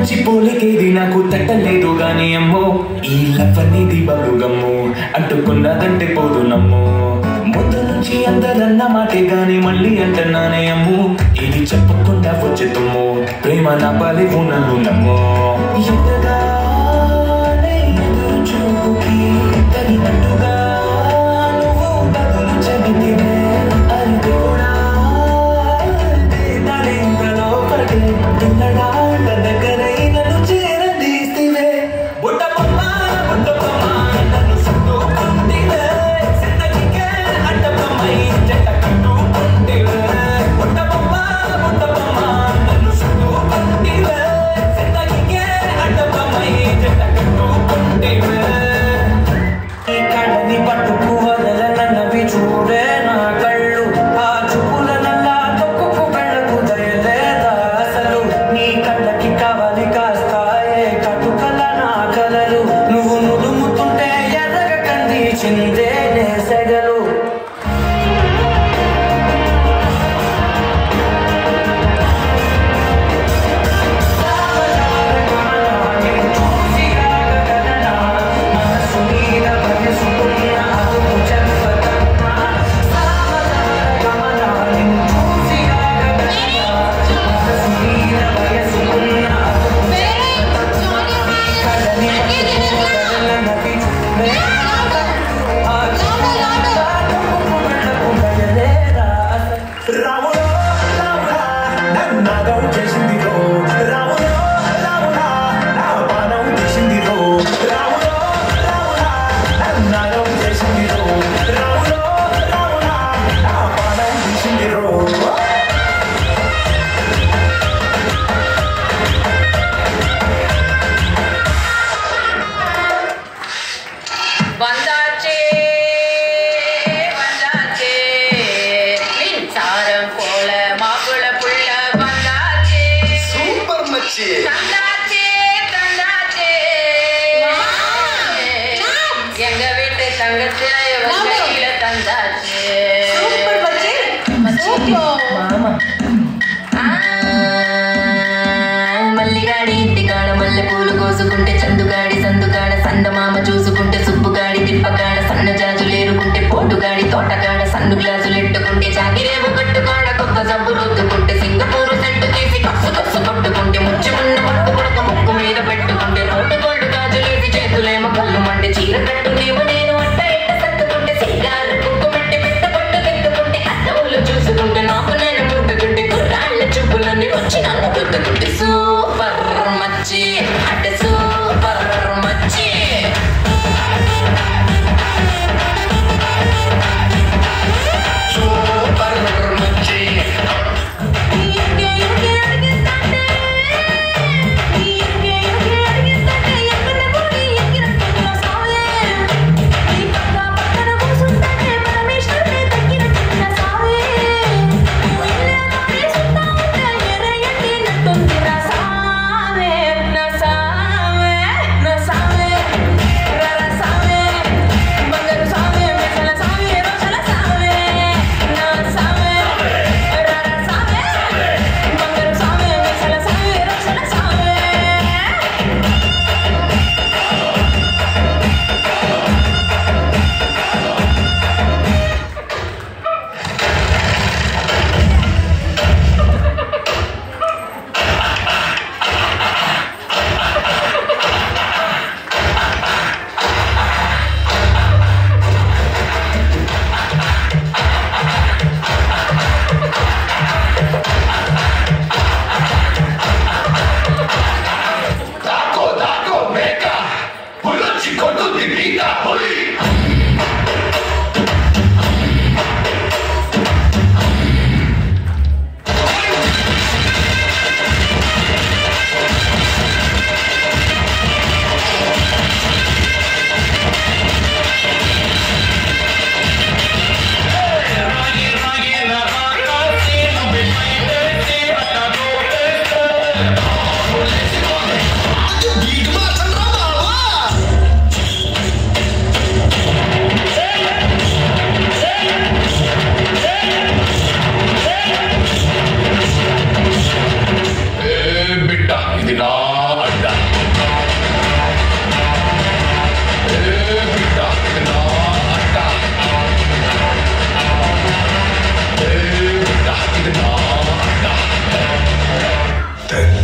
మంచి పోలికేది నాకు తట్టలేదు గాని అమ్మో ఈ లవ్ అనేది బలుగమ్ము అంటుకున్నదంటే పోదు నమ్ము ముద్దు నుంచి అందదన్న మాటే గాని మళ్ళీ అంటున్నానే అమ్ము ఇది చెప్పకుండా వచ్చే తుమ్ము ప్రేమ నా పాలి నన్ను నమ్ము ఎంతగానే ఎదురు చూపుకి తగినట్టుగా నువ్వు బదులు చెబితివే అది కూడా తలింతలో పడే తిన్నడా దగ్గరై నన్ను చేరదీస్తివే బుట్టబొమ్మ బుట్టబొమ్మ నన్ను చుట్టుకుంటివే సిద్ధగికే అడ్డబొమ్మై జంట కట్టుకుంటివే బుట్టబొమ్మ బుట్టబొమ్మ నన్ను చుట్టుకుంటివే సిద్ధగికే అడ్డబొమ్మై జంట కట్టుకుంటివే ఈ కళ్ళని పట్టుకు వదలనవి చూడే నా కళ్ళు ఆ చూపులనల్లా తొక్కుకు వెళ్ళకు దయలేదా అసలు నీ కళ్ళకి కావాలి కాస్తాయే కటుకల నా కలలు నువ్వు నుడుముతుంటే ఎర్రగ కంది చిందేనే సెగలు మల్లిగాడి ఇంటికాడ మల్లె పూలు కోసుకుంటే చందుగాడి సందుగాడ సందమామ చూసుకుంటే సుబ్బుగాడి తిప్పగాడ సన్న జాజులు ఏరుకుంటే పోటుగాడి తోటగాడ సన్ను గ్లాసులు ఎట్టుకుంటే చాగిరేవు కట్టుగాడ కొత్త జబ్బు రుద్దుకుంటే సింగపూరు సెట్టు తీసి కప్సు కప్సు కొట్టుకుంటే ముచ్చుకున్న పట్టు కొడక ముక్కు మీద పెట్టుకుంటే రోడ్డు గోల్డ్ గాజులేసి చేతులేమో కళ్ళు మంటే చీర కట్టునేమో నేను అట్ట ఎట్ట సత్తుకుంటే సింగారు కుంకుమంటే పెట్ట పట్టు తిట్టుకుంటే అద్దవులు చూసుకుంటే నాకు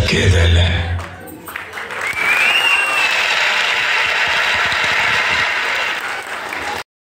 తగ్గేదేలే.